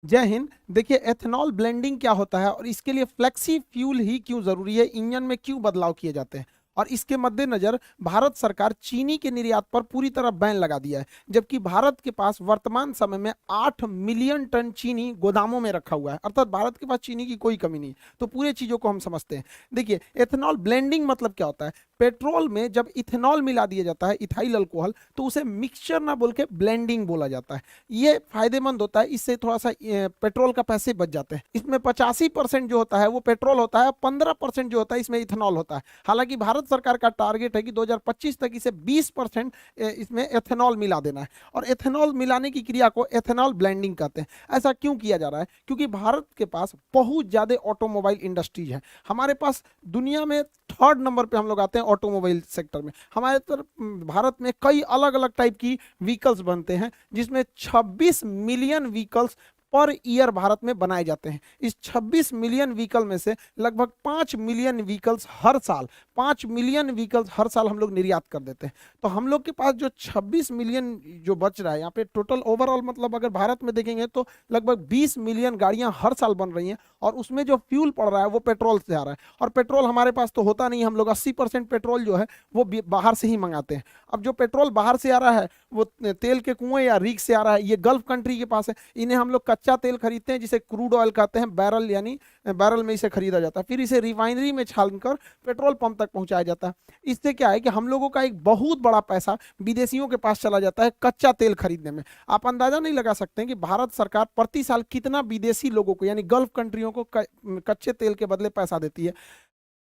जय हिंद। देखिए, ethanol blending क्या होता है और इसके लिए फ्लेक्सी फ्यूल ही क्यों जरूरी है, इंजन में क्यों बदलाव किए जाते हैं, और इसके मद्देनजर भारत सरकार चीनी के निर्यात पर पूरी तरह बैन लगा दिया है, जबकि भारत के पास वर्तमान समय में 8 मिलियन टन चीनी गोदामों में रखा हुआ है, अर्थात भारत के पास चीनी की कोई कमी नहीं। तो पूरे चीजों को हम समझते हैं। देखिए, एथेनॉल ब्लेंडिंग मतलब क्या होता है। पेट्रोल में जब इथेनॉल मिला दिया जाता है, इथाइल अल्कोहल, तो उसे मिक्सचर ना बोल के ब्लेंडिंग बोला जाता है। ये फायदेमंद होता है, इससे थोड़ा सा पेट्रोल का पैसे बच जाते हैं। इसमें 85% जो होता है वो पेट्रोल होता है, 15% जो होता है इसमें इथेनॉल होता है। हालांकि भारत सरकार का टारगेट है कि 2025 तक इसे 20% इसमें एथेनॉल मिला देना है, और एथेनॉल मिलाने की क्रिया को एथेनॉल ब्लेंडिंग कहते हैं। ऐसा क्यों किया जा रहा है? क्योंकि भारत के पास बहुत ज्यादा ऑटोमोबाइल इंडस्ट्रीज है। हमारे पास दुनिया में 3rd नंबर पे हम लोग आते हैं ऑटोमोबाइल सेक्टर में। हमारे तरफ भारत में कई अलग अलग टाइप की व्हीकल्स बनते हैं, जिसमें 26 million vehicles per year Bharat में बनाए जाते हैं। इस 26 मिलियन व्हीकल में से लगभग 5 मिलियन व्हीकल्स हर साल 5 मिलियन व्हीकल्स हर साल हम लोग निर्यात कर देते हैं। तो हम लोग के पास जो 26 मिलियन जो बच रहा है यहाँ पे टोटल ओवरऑल, मतलब अगर भारत में देखेंगे तो लगभग 20 मिलियन गाड़ियां हर साल बन रही हैं, और उसमें जो फ्यूल पड़ रहा है वो पेट्रोल से आ रहा है। और पेट्रोल हमारे पास तो होता नहीं, हम लोग 80% पेट्रोल जो है वो बाहर से ही मंगाते हैं। अब जो पेट्रोल बाहर से आ रहा है वो तेल के कुएं या रीक से आ रहा है, ये गल्फ कंट्री के पास है। इन्हें हम लोग कच्चा तेल खरीदते हैं जिसे क्रूड ऑयल कहते हैं, बैरल यानी बैरल में इसे खरीदा जाता है, फिर इसे रिफाइनरी में छानकर पेट्रोल पंप तक पहुंचाया जाता है। इससे क्या है कि हम लोगों का एक बहुत बड़ा पैसा विदेशियों के पास चला जाता है कच्चा तेल खरीदने में। आप अंदाजा नहीं लगा सकते हैं कि भारत सरकार प्रति साल कितना विदेशी लोगों को यानी गल्फ कंट्रियों को कच्चे तेल के बदले पैसा देती है।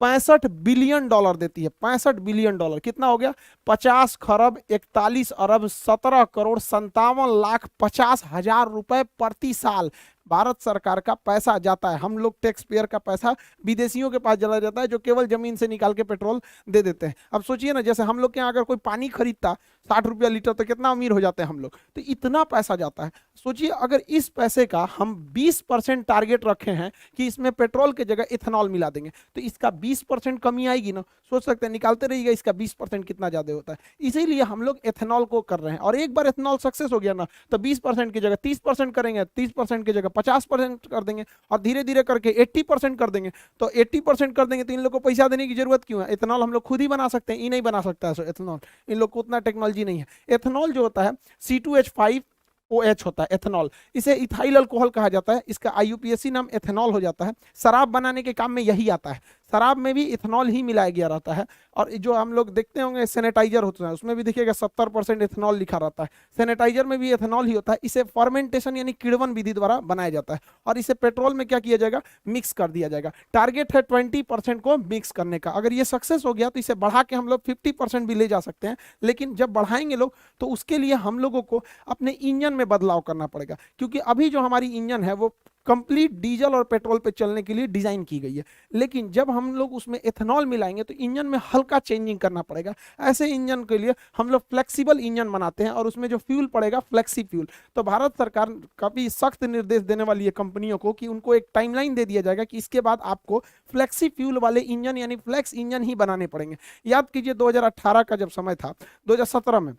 65 बिलियन डॉलर देती है। 65 बिलियन डॉलर कितना हो गया? 50 खरब 41 अरब 17 करोड़ 57 लाख 50 हजार रुपए प्रति साल भारत सरकार का पैसा जाता है। हम लोग टैक्स पेयर का पैसा विदेशियों के पास चला जाता है, जो केवल जमीन से निकाल के पेट्रोल दे देते हैं। अब सोचिए ना, जैसे हम लोग के यहाँ अगर कोई पानी खरीदता 60 रुपया लीटर तो कितना अमीर हो जाते हैं हम लोग। तो इतना पैसा जाता है। सोचिए, अगर इस पैसे का हम 20% टारगेट रखे हैं कि इसमें पेट्रोल की जगह इथेनॉल मिला देंगे, तो इसका 20% कमी आएगी ना। सोच सकते हैं, निकालते रहिएगा इसका 20% कितना ज्यादा होता है। इसीलिए हम लोग एथेनॉल को कर रहे हैं, और एक बार एथेनॉल सक्सेस हो गया ना तो 20% की जगह 30% करेंगे, 30% की जगह 50% कर देंगे, और धीरे धीरे करके 80% कर देंगे। तो 80% कर देंगे तो इन लोग को पैसा देने की जरूरत क्यों है? एथेनॉल हम लोग खुद ही बना सकते हैं, ये नहीं बना सकता है एथेनॉल। इन लोग को उतना टेक्नोलॉजी नहीं है। एथेनॉल जो होता है C2H5OH होता है एथेनॉल, इसे इथाइल अल्कोहल कहा जाता है। इसका IUPAC नाम एथेनॉल हो जाता है। शराब बनाने के काम में यही आता है। शराब में भी इथेनॉल ही मिलाया गया रहता है। और जो हम लोग देखते होंगे सैनिटाइजर होता है, उसमें भी देखिएगा 70% इथेनॉल लिखा रहता है। सैनिटाइजर में भी इथेनॉल ही होता है। इसे फर्मेंटेशन यानी किण्वन विधि द्वारा बनाया जाता है, और इसे पेट्रोल में क्या किया जाएगा? मिक्स कर दिया जाएगा। टारगेट है 20% को मिक्स करने का। अगर ये सक्सेस हो गया तो इसे बढ़ा के हम लोग 50% भी ले जा सकते हैं। लेकिन जब बढ़ाएंगे लोग तो उसके लिए हम लोगों को अपने इंजन में बदलाव करना पड़ेगा, क्योंकि अभी जो हमारी इंजन है वो कंप्लीट डीजल और पेट्रोल पे चलने के लिए डिजाइन की गई है। लेकिन जब हम लोग उसमें एथेनॉल मिलाएंगे तो इंजन में हल्का चेंजिंग करना पड़ेगा। ऐसे इंजन के लिए हम लोग फ्लेक्सिबल इंजन बनाते हैं, और उसमें जो फ्यूल पड़ेगा फ्लेक्सी फ्यूल। तो भारत सरकार काफी सख्त निर्देश देने वाली है कंपनियों को कि उनको एक टाइमलाइन दे दिया जाएगा कि इसके बाद आपको फ्लेक्सी फ्यूल वाले इंजन यानी फ्लेक्स इंजन ही बनाने पड़ेंगे। याद कीजिए 2018 का जब समय था, 2017 में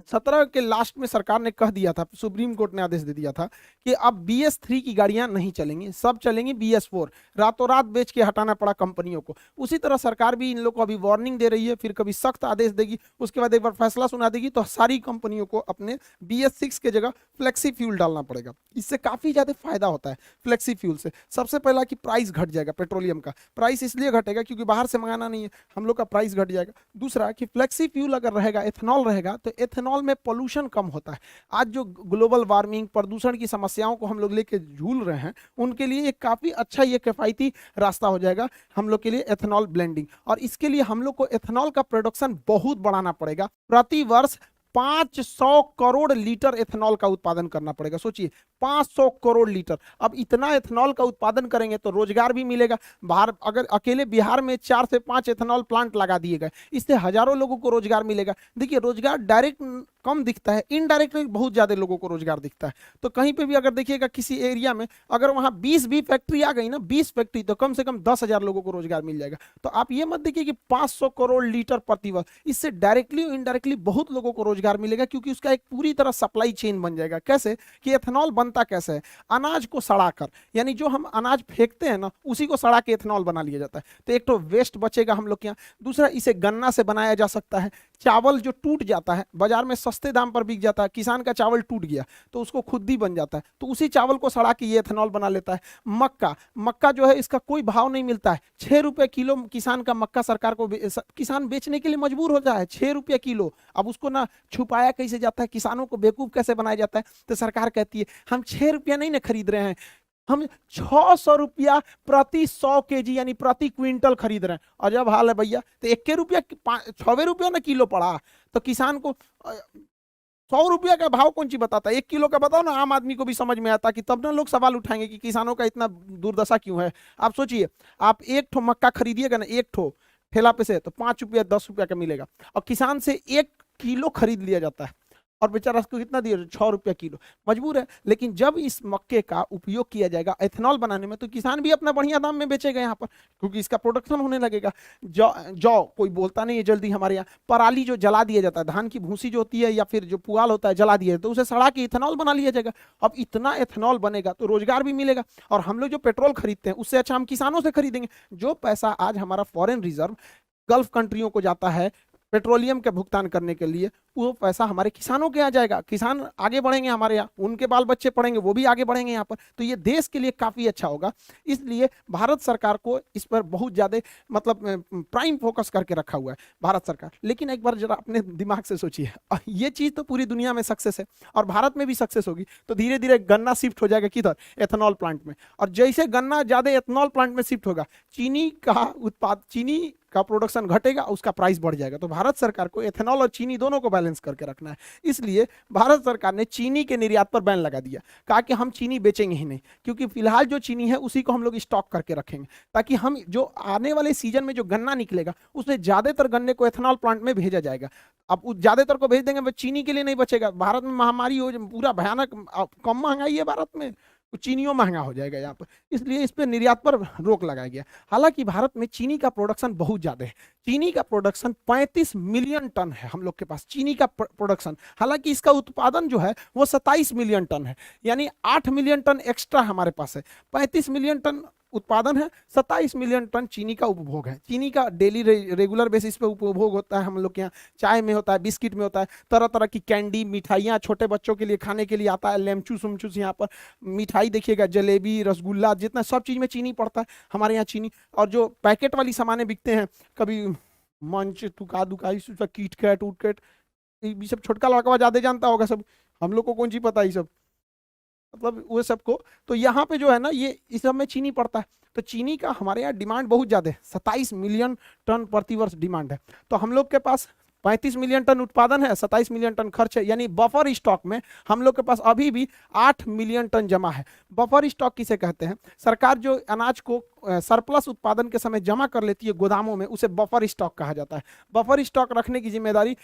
17 के लास्ट में सरकार ने कह दिया था, सुप्रीम कोर्ट ने आदेश दे दिया था कि अब BS3 की गाड़ियां नहीं चलेंगी, सब चलेंगी BS4। रातों रात बेच के हटाना पड़ा कंपनियों को। उसी तरह सरकार भी इन लोगों को अभी वार्निंग दे रही है, फिर कभी सख्त आदेश देगी, उसके बाद एक बार फैसला सुना देगी, तो सारी कंपनियों को अपने BS6 के जगह फ्लेक्सी फ्यूल डालना पड़ेगा। इससे काफी ज्यादा फायदा होता है फ्लेक्सी फ्यूल से। सबसे पहला कि प्राइस घट जाएगा, पेट्रोलियम का प्राइस इसलिए घटेगा क्योंकि बाहर से मंगाना नहीं है, हम लोग का प्राइस घट जाएगा। दूसरा कि फ्लेक्सी फ्यूल अगर रहेगा, एथेनॉल रहेगा, तो एथेनॉल में पोल्यूशन कम होता है। आज जो ग्लोबल वार्मिंग प्रदूषण की समस्याओं को हम लोग लेके झूल रहे हैं, उनके लिए एक काफी अच्छा ये किफायती रास्ता हो जाएगा हम लोग के लिए एथेनॉल ब्लेंडिंग। और इसके लिए हम लोग को एथेनॉल का प्रोडक्शन बहुत बढ़ाना पड़ेगा। प्रति वर्ष 500 करोड़ लीटर एथेनॉल का उत्पादन करना पड़ेगा। सोचिए 500 करोड़ लीटर। अब इतना एथेनॉल का उत्पादन करेंगे तो रोजगार भी मिलेगा। बाहर अगर अकेले बिहार में 4 से 5 एथेनॉल प्लांट लगा दिए गए, इससे हजारों लोगों को रोजगार मिलेगा। देखिए, रोजगार डायरेक्ट कम दिखता है, इनडायरेक्टली बहुत ज्यादा लोगों को रोजगार दिखता है। तो कहीं पे भी अगर देखिएगा किसी एरिया में अगर वहां 20 भी फैक्ट्री आ गई ना, 20 फैक्ट्री, तो कम से कम 10,000 लोगों को रोजगार मिल जाएगा। तो आप ये मत देखिए कि 500 करोड़ लीटर प्रति वर्ष, इससे डायरेक्टली और इनडायरेक्टली बहुत लोगों को रोजगार मिलेगा, क्योंकि उसका एक पूरी तरह सप्लाई चेन बन जाएगा। कैसे कि एथेनॉल बनता कैसे है, अनाज को सड़ाकर, यानी जो हम अनाज फेंकते हैं ना उसी को सड़ा के एथेनॉल बना लिया जाता है। तो एक तो वेस्ट बचेगा हम लोग के यहाँ, दूसरा इसे गन्ना से बनाया जा सकता है। चावल जो टूट जाता है बाजार में सस्ते दाम पर बिक जाता है, किसान का चावल टूट गया तो उसको खुद ही बन जाता है, तो उसी चावल को सड़ा के ये एथेनॉल बना लेता है। मक्का, मक्का जो है इसका कोई भाव नहीं मिलता है, 6 रुपए किलो किसान का मक्का सरकार को किसान बेचने के लिए मजबूर हो जाए, 6 रुपये किलो। अब उसको ना छुपाया कैसे जाता है, किसानों को बेवकूफ कैसे बनाया जाता है, तो सरकार कहती है हम 6 रुपया नहीं ना खरीद रहे हैं, हम 600 रुपया प्रति 100 kg यानी प्रति क्विंटल खरीद रहे हैं। अजब हाल है भैया, तो 1 रुपया 6 रुपया ना किलो पड़ा, तो किसान को 100 रुपया का भाव कौन सी बताता है, 1 किलो का बताओ ना, आम आदमी को भी समझ में आता कि तब ना लोग सवाल उठाएंगे कि किसानों का इतना दुर्दशा क्यों है। आप सोचिए, आप एक ठो मक्का खरीदिएगा ना, एक ठो ठेला पे से, तो 5 रुपया 10 रुपया का मिलेगा, और किसान से 1 किलो खरीद लिया जाता है, और बेचारा उसको कितना दिया, 6 रुपया किलो, मजबूर है। लेकिन जब इस मक्के का उपयोग किया जाएगा एथेनॉल बनाने में, तो किसान भी अपना बढ़िया दाम में बेचेगा यहाँ पर, क्योंकि इसका प्रोडक्शन होने लगेगा। जौ जौ कोई बोलता नहीं है जल्दी हमारे यहाँ, पराली जो जला दिया जाता है, धान की भूसी जो होती है या फिर जो पुआल होता है जला दिया, तो उसे सड़ा के इथेनॉल बना लिया जाएगा। अब इतना एथेनॉल बनेगा तो रोजगार भी मिलेगा, और हम लोग जो पेट्रोल खरीदते हैं उससे अच्छा हम किसानों से खरीदेंगे। जो पैसा आज हमारा फॉरेन रिजर्व गल्फ कंट्रियों को जाता है पेट्रोलियम के भुगतान करने के लिए, वो पैसा हमारे किसानों के यहाँ जाएगा, किसान आगे बढ़ेंगे, हमारे यहाँ उनके बाल बच्चे पढ़ेंगे, वो भी आगे बढ़ेंगे यहाँ पर, तो ये देश के लिए काफ़ी अच्छा होगा। इसलिए भारत सरकार को इस पर बहुत ज़्यादा मतलब प्राइम फोकस करके रखा हुआ है भारत सरकार। लेकिन एक बार जरा अपने दिमाग से सोचिए, ये चीज़ तो पूरी दुनिया में सक्सेस है और भारत में भी सक्सेस होगी, तो धीरे धीरे गन्ना शिफ्ट हो जाएगा किधर, एथेनॉल प्लांट में, और जैसे गन्ना ज़्यादा एथेनॉल प्लांट में शिफ्ट होगा, चीनी का प्रोडक्शन घटेगा, उसका प्राइस बढ़ जाएगा। तो भारत सरकार को एथेनॉल और चीनी दोनों को बैलेंस करके रखना है। इसलिए भारत सरकार ने चीनी के निर्यात पर बैन लगा दिया, कहा कि हम चीनी बेचेंगे ही नहीं, क्योंकि फिलहाल जो चीनी है उसी को हम लोग स्टॉक करके रखेंगे, ताकि हम जो आने वाले सीजन में जो गन्ना निकलेगा उसमें ज्यादातर गन्ने को एथेनॉल प्लांट में भेजा जाएगा। अब उस ज्यादातर को भेज देंगे, वो चीनी के लिए नहीं बचेगा। भारत में महामारी हो, पूरा भयानक, कम महंगाई है भारत में, तो चीनियों महंगा हो जाएगा यहाँ पर, इसलिए इस पर निर्यात पर रोक लगाया गया। हालांकि भारत में चीनी का प्रोडक्शन बहुत ज़्यादा है, चीनी का प्रोडक्शन 35 मिलियन टन है हम लोग के पास चीनी का प्रोडक्शन। हालांकि इसका उत्पादन जो है वो 27 मिलियन टन है, यानी 8 मिलियन टन एक्स्ट्रा हमारे पास है। 35 मिलियन टन उत्पादन है, 27 मिलियन टन चीनी का उपभोग है। चीनी का डेली रेगुलर बेसिस पे उपभोग होता है हम लोग के यहाँ, चाय में होता है, बिस्किट में होता है, तरह तरह की कैंडी मिठाइयाँ छोटे बच्चों के लिए खाने के लिए आता है, लेमचूस उमचूस, यहाँ पर मिठाई देखिएगा, जलेबी, रसगुल्ला, जितना सब चीज़ में चीनी पड़ता है हमारे यहाँ चीनी। और जो पैकेट वाली सामानें बिकते हैं, कभी मंच तुका दुकाई, कीट कैट उट कैट, ये सब छोटका लड़का ज़्यादा जानता होगा, सब हम लोग को कौन सी पता है ये सब, मतलब वो सबको। तो यहाँ पे जो है ना, ये इस सब में चीनी पड़ता है, तो चीनी का हमारे यहाँ डिमांड बहुत ज़्यादा है, 27 मिलियन टन प्रतिवर्ष डिमांड है। तो हम लोग के पास 35 मिलियन टन उत्पादन है, 27 मिलियन टन खर्च है, यानी बफर स्टॉक में हम लोग के पास अभी भी 8 मिलियन टन जमा है। बफर स्टॉक किसे कहते हैं? सरकार जो अनाज को सरप्लस उत्पादन के समय जमा कर लेती है गोदामों में, उसे बफर स्टॉक कहा जाता है। बफर स्टॉक रखने की जिम्मेदारी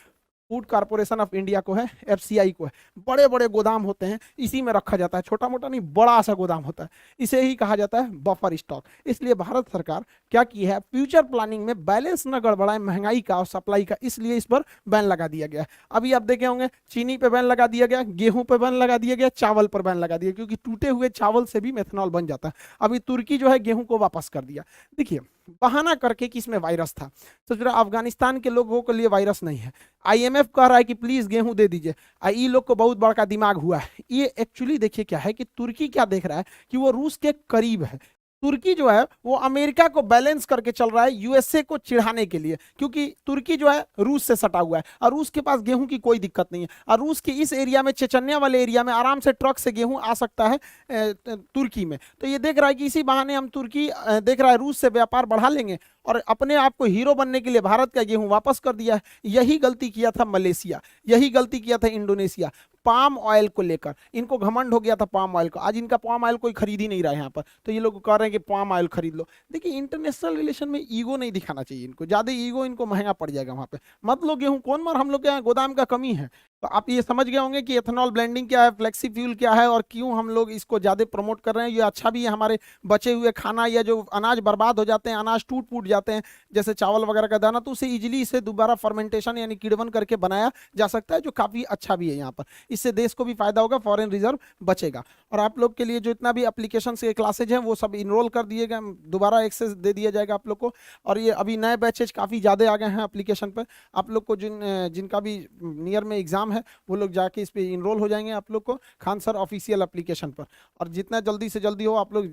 फूड कॉर्पोरेशन ऑफ इंडिया को है, एफसीआई को है। बड़े बड़े गोदाम होते हैं, इसी में रखा जाता है, छोटा मोटा नहीं, बड़ा सा गोदाम होता है, इसे ही कहा जाता है बफर स्टॉक। इसलिए भारत सरकार क्या की है, फ्यूचर प्लानिंग में बैलेंस न गड़बड़ाए महंगाई का और सप्लाई का, इसलिए इस पर बैन लगा दिया गया। अभी आप देखे होंगे चीनी पे बैन लगा दिया गया, गेहूं पे बैन लगा दिया गया, चावल पर बैन लगा दिया, क्योंकि टूटे हुए चावल से भी मेथनॉल बन जाता है। अभी तुर्की जो है गेहूं को वापस कर दिया, देखिए बहाना करके कि इसमें वायरस था। तो जरा अफगानिस्तान के लोगों के लिए वायरस नहीं है, आईएमएफ कह रहा है कि प्लीज गेहूं दे दीजिए, ये लोग को बहुत बड़ा दिमाग हुआ है। ये एक्चुअली देखिए क्या है कि तुर्की क्या देख रहा है कि वो रूस के करीब है। तुर्की जो है वो अमेरिका को बैलेंस करके चल रहा है यूएसए को चिढ़ाने के लिए, क्योंकि तुर्की जो है रूस से सटा हुआ है और रूस के पास गेहूं की कोई दिक्कत नहीं है, और रूस के इस एरिया में, चेचन्या वाले एरिया में आराम से ट्रक से गेहूं आ सकता है तुर्की में। तो ये देख रहा है कि इसी बहाने हम तुर्की देख रहा है रूस से व्यापार बढ़ा लेंगे और अपने आप को हीरो बनने के लिए भारत का गेहूं वापस कर दिया है। यही गलती किया था मलेशिया, यही गलती किया था इंडोनेशिया। पाम ऑयल को लेकर इनको घमंड हो गया था, पाम ऑयल को, आज इनका पाम ऑयल कोई खरीद ही नहीं रहा है यहाँ पर, तो ये लोग कह रहे हैं कि पाम ऑयल खरीद लो। देखिए इंटरनेशनल रिलेशन में ईगो नहीं दिखाना चाहिए इनको, ज्यादा ईगो इनको महंगा पड़ जाएगा वहाँ पे। मत लो गेहूं, कौन मार, हम लोग के यहाँ गोदाम का कमी है। तो आप ये समझ गए होंगे कि एथेनॉल ब्लेंडिंग क्या है, फ्लेक्सी फ्यूल क्या है और क्यों हम लोग इसको ज़्यादा प्रमोट कर रहे हैं। ये अच्छा भी है, हमारे बचे हुए खाना या जो अनाज बर्बाद हो जाते हैं, अनाज टूट फूट जाते हैं जैसे चावल वगैरह का दाना, तो उसे इजीली इसे दोबारा फर्मेंटेशन यानी किण्वन करके बनाया जा सकता है, जो काफ़ी अच्छा भी है यहाँ पर। इससे देश को भी फायदा होगा, फॉरेन रिजर्व बचेगा। और आप लोग के लिए जो इतना भी एप्लीकेशन के क्लासेज हैं वो सब इनरोल कर दिए गए, दोबारा एक्सेस दे दिया जाएगा आप लोग को। और ये अभी नए बैचेज काफ़ी ज़्यादा आ गए हैं एप्लीकेशन पर। आप लोग को जिनका भी नियर में एग्जाम है वो लोग जाके इस पर इनरोल हो जाएंगे आप लोग को खान सर ऑफिशियल एप्लीकेशन पर। और जितना जल्दी से जल्दी हो आप लोग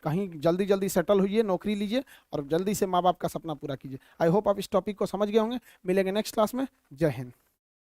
कहीं जल्दी जल्दी सेटल होइए, नौकरी लीजिए और जल्दी से माँ बाप का सपना पूरा कीजिए। आई होप आप इस टॉपिक को समझ गए होंगे। मिलेंगे नेक्स्ट क्लास में। जय हिंद।